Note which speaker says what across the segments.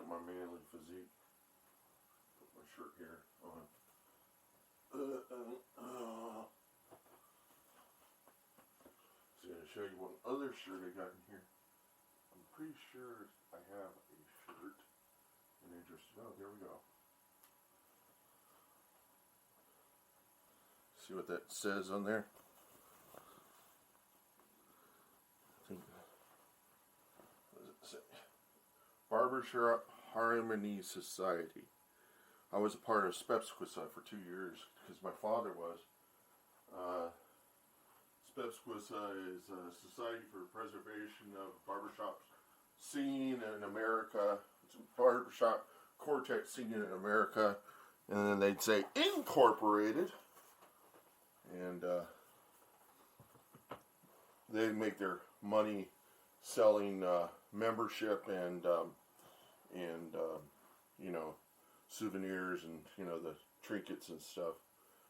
Speaker 1: at my manly physique. Put my shirt here on. So I'm going to show you one other shirt I got in here. I'm pretty sure I have a shirt. And interesting. Oh, there we go. See what that says on there? I think, what does it say? Barbershop Harmony Society. I was a part of SPEBSQSA for 2 years because my father was. SPEBSQSA is a Society for Preservation of Barbershop Scene in America. It's a barbershop quartet scene in America. And then they'd say Incorporated. And they make their money selling membership and you know, souvenirs and, you know, the trinkets and stuff,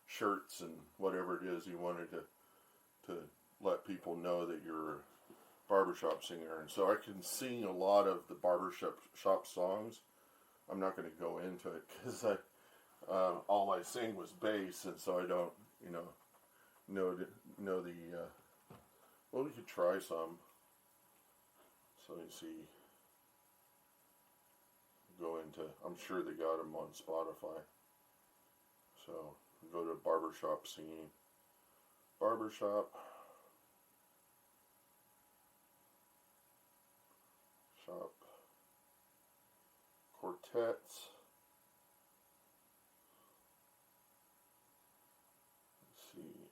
Speaker 1: shirts and whatever it is you wanted to let people know that you're a barbershop singer. And so I can sing a lot of the barbershop songs. I'm not going to go into it because all I sing was bass, and so I don't, you know the well, we could try some. So let me see. Go into, I'm sure they got them on Spotify. So go to barbershop singing. Barbershop. Shop. Quartets. Let's see.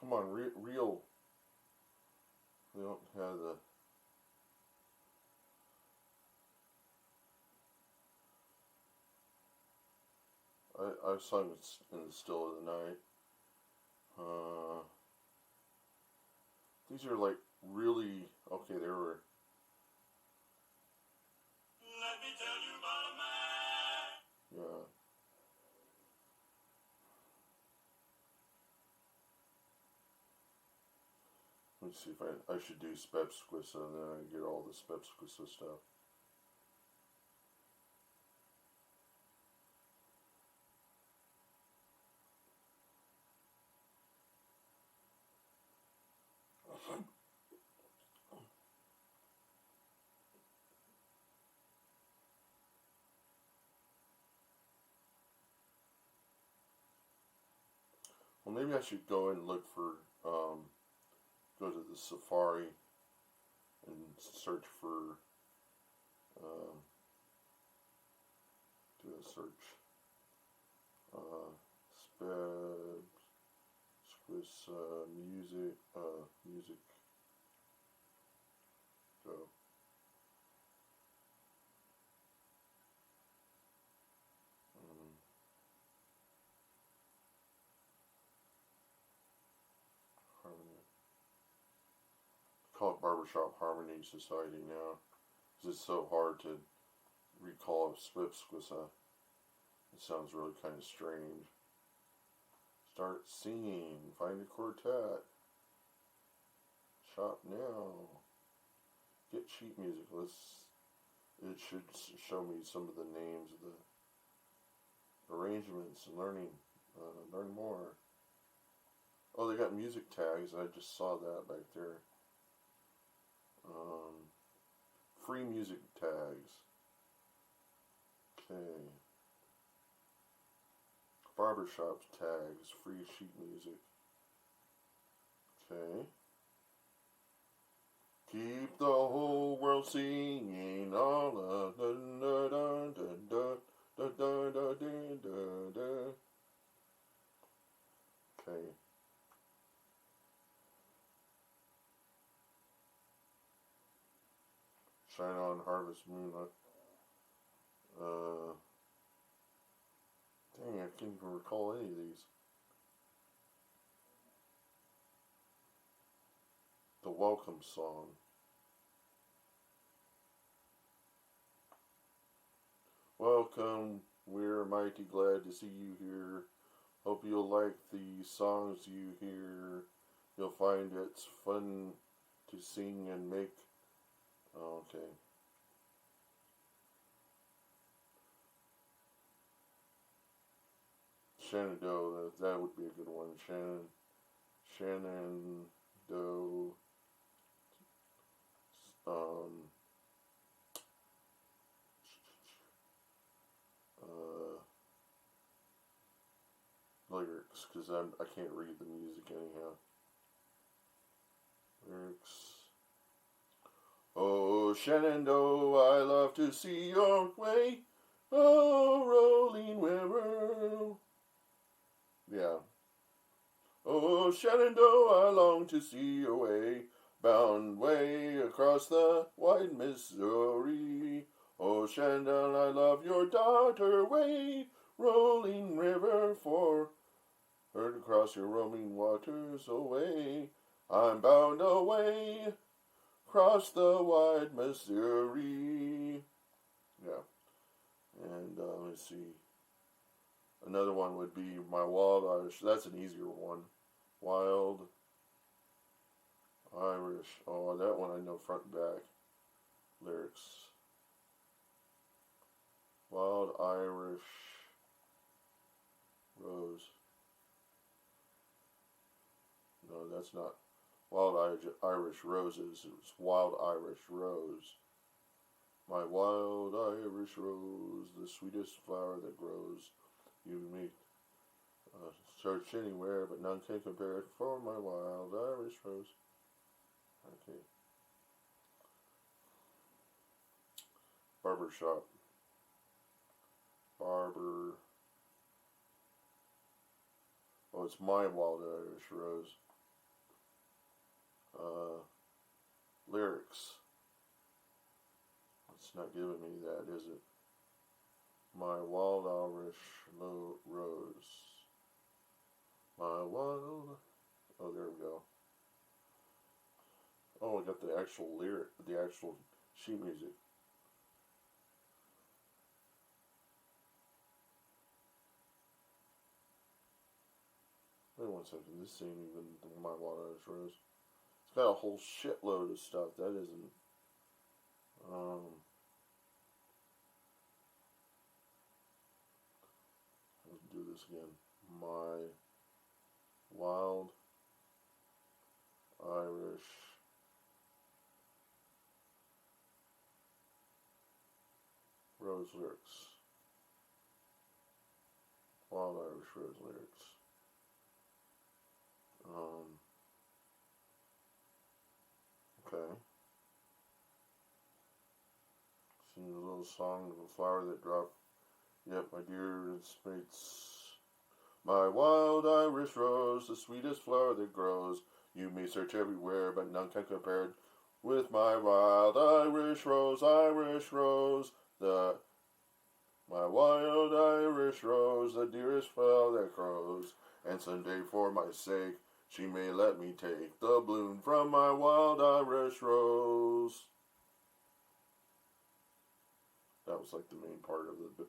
Speaker 1: Come on, real. They don't have the. I've sung it in the still of the night. These are like really okay. They were. Let me tell you about a man. Yeah. Let me see if I should do SPEBSQSA and then I get all the SPEBSQSA stuff. Well, maybe I should go and look for, go to the Safari and search for, do a search, SPEBSQSA music, music, go. Call it Barbershop Harmony Society now, because it's so hard to recall SPEBSQSA. It sounds really kind of strange. Start singing. Find a quartet. Shop now. Get sheet music. It should show me some of the names of the arrangements and learn more. Oh, they got music tags. I just saw that back there. Free music tags. Okay. Barbershop tags. Free sheet music. Okay. Keep the whole world singing all of da da da da da da da da da. Okay. Shine on Harvest Moonlight. Dang, I can't even recall any of these. The Welcome Song. Welcome, we're mighty glad to see you here. Hope hope you'll like the songs you hear. You'll find it's fun to sing and make. Okay. Shenandoah, that would be a good one. Shenandoah. Lyrics, because I can't read the music anyhow. Lyrics. Oh, Shenandoah, I love to see your way. Oh, rolling river. Yeah. Oh, Shenandoah, I long to see your way, bound way across the wide Missouri. Oh, Shenandoah, I love your daughter way, rolling river for her to cross your roaming waters away. I'm bound away across the wide Missouri. Yeah. And let's see. Another one would be My Wild Irish. That's an easier one. Wild Irish. Oh, that one I know front and back. Lyrics. Wild Irish Rose. No, that's not Wild Irish Roses. It's Wild Irish Rose. My wild Irish rose, the sweetest flower that grows. You may search anywhere, but none can compare it for my wild Irish rose. Okay. Barbershop. Barber. Oh, it's my wild Irish rose. Lyrics. It's not giving me that, is it? My wild Irish rose. My wild. Oh, there we go. Oh, I got the actual lyric, the actual sheet music. Wait 1 second. This ain't even my wild Irish rose. It's got a whole shitload of stuff. That isn't. Let's do this again. My wild Irish rose lyrics. Wild Irish rose lyrics. Okay. Sing a little song of a flower that dropped. Yep, my dear mates. My wild Irish rose, the sweetest flower that grows. You may search everywhere, but none can compare it with my wild Irish rose, my wild Irish rose, the dearest flower that grows. And someday for my sake, she may let me take the bloom from my wild Irish rose. That was like the main part of the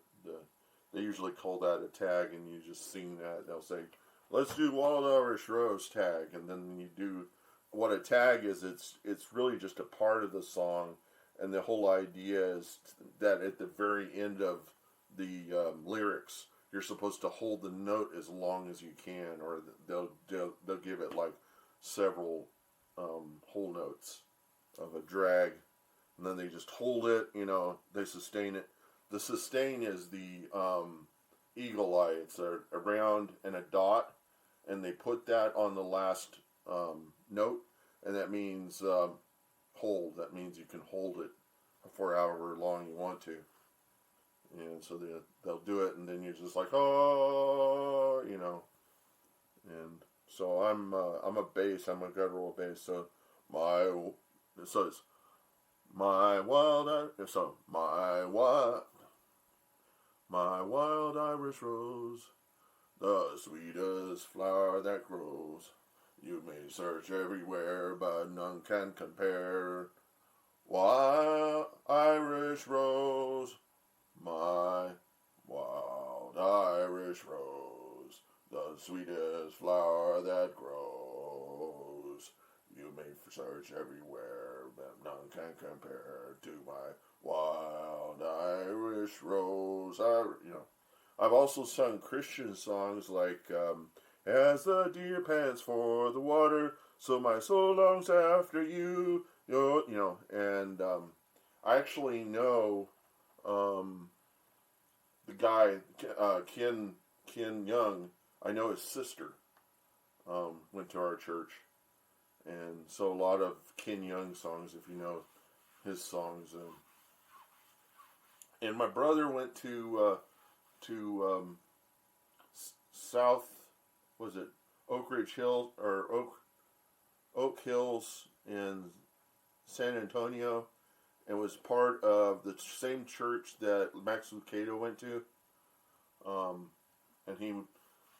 Speaker 1: they usually call that a tag, and you just sing that. They'll say, let's do Wild Irish Rose tag, and then you do what a tag is. It's really just a part of the song, and the whole idea is that at the very end of the lyrics, you're supposed to hold the note as long as you can, or they'll give it like several whole notes of a drag, and then they just hold it. They sustain it. The sustain is the eagle eye. It's a round and a dot, and they put that on the last note, and that means hold. That means you can hold it for however long you want to. And so they'll do it, and then you're just like, oh, And so I'm a bass. I'm a guttural bass. So it's my wild Irish rose, the sweetest flower that grows. You may search everywhere, but none can compare. Wild Irish rose, my wild Irish rose, the sweetest flower that grows. You may search everywhere, but none can compare to my wild Irish rose. I've also sung Christian songs like "As the deer pants for the water, so my soul longs after you." And I actually know the guy Ken Young. I know his sister went to our church, and so a lot of Ken Young songs, if you know his songs. And my brother went to South, was it Oak Ridge Hills or Oak Hills in San Antonio, and was part of the same church that Max Lucado went to.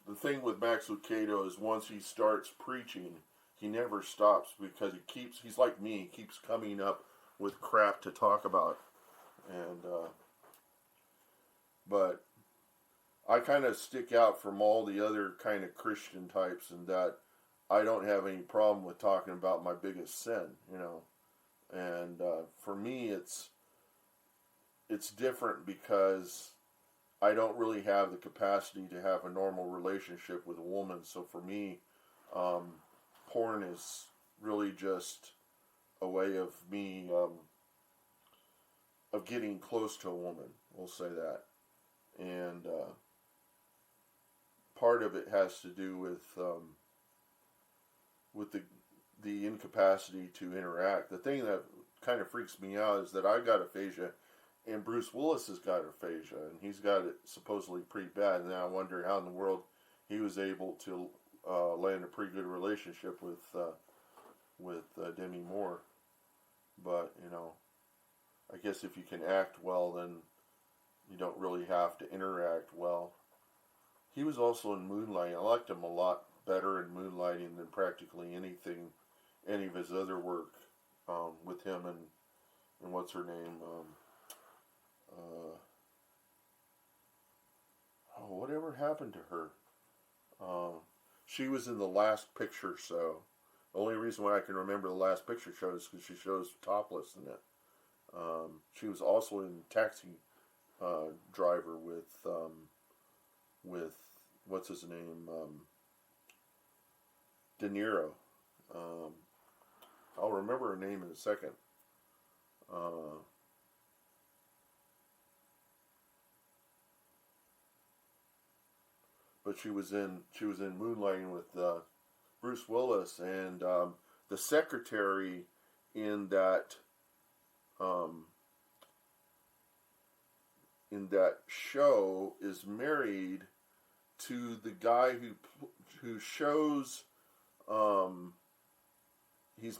Speaker 1: The thing with Max Lucado is once he starts preaching, he never stops because he's like me, he keeps coming up with crap to talk about. And, but I kind of stick out from all the other kind of Christian types in that I don't have any problem with talking about my biggest sin, And for me, it's different because I don't really have the capacity to have a normal relationship with a woman. So for me, porn is really just a way of me of getting close to a woman. We'll say that, and part of it has to do with the incapacity to interact. The thing that kind of freaks me out is that I got aphasia, and Bruce Willis has got aphasia, and he's got it supposedly pretty bad. And I wonder how in the world he was able to land a pretty good relationship with Demi Moore. But I guess if you can act well, then you don't really have to interact well. He was also in Moonlighting. I liked him a lot better in Moonlighting than practically any of his other work with him and what's her name? Whatever happened to her? She was in The Last Picture Show. The only reason why I can remember The Last Picture Show is because she shows topless in it. She was also in Taxi Driver with what's his name? De Niro. I'll remember her name in a second. But she was in Moonlighting with Bruce Willis, and the secretary in that show is married to the guy who shows. She's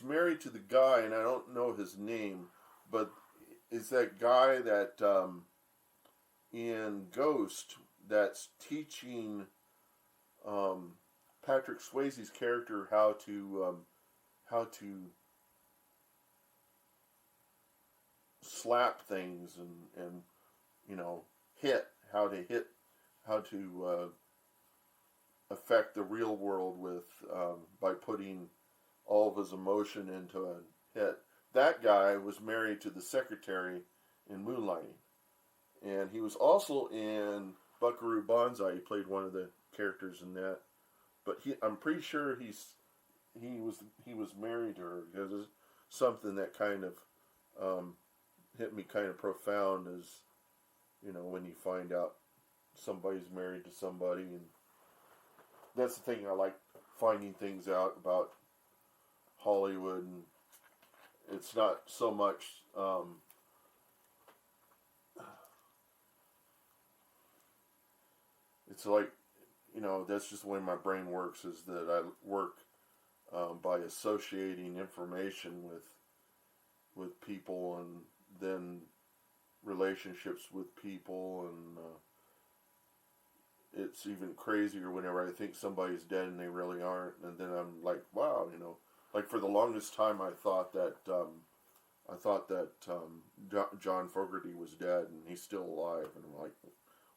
Speaker 1: married to the guy, and I don't know his name, but is that guy that in Ghost that's teaching Patrick Swayze's character how to slap things and hit, how to affect the real world with by putting all of his emotion into a hit. That guy was married to the secretary in Moonlighting, and he was also in Buckaroo Banzai. He played one of the characters in that, but I'm pretty sure he was married to her, because it's something that kind of hit me kind of profound, as when you find out somebody's married to somebody. And that's the thing, I like finding things out about Hollywood, and it's not so much it's like, that's just the way my brain works, is that I work by associating information with people, and then relationships with people, and it's even crazier whenever I think somebody's dead and they really aren't, and then I'm like, wow, like for the longest time I thought that John Fogerty was dead, and he's still alive, and I'm like,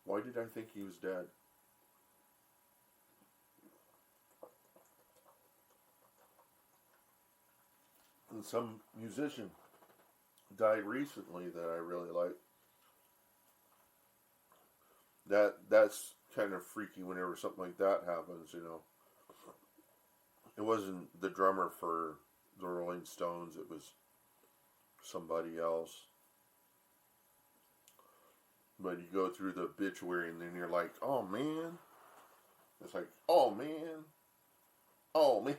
Speaker 1: why did I think he was dead? some musician died recently that I really like. That's kind of freaky whenever something like that happens, you know. It wasn't the drummer for the Rolling Stones, it was somebody else. But you go through the obituary and then you're like, oh man. It's like, oh man. Oh man.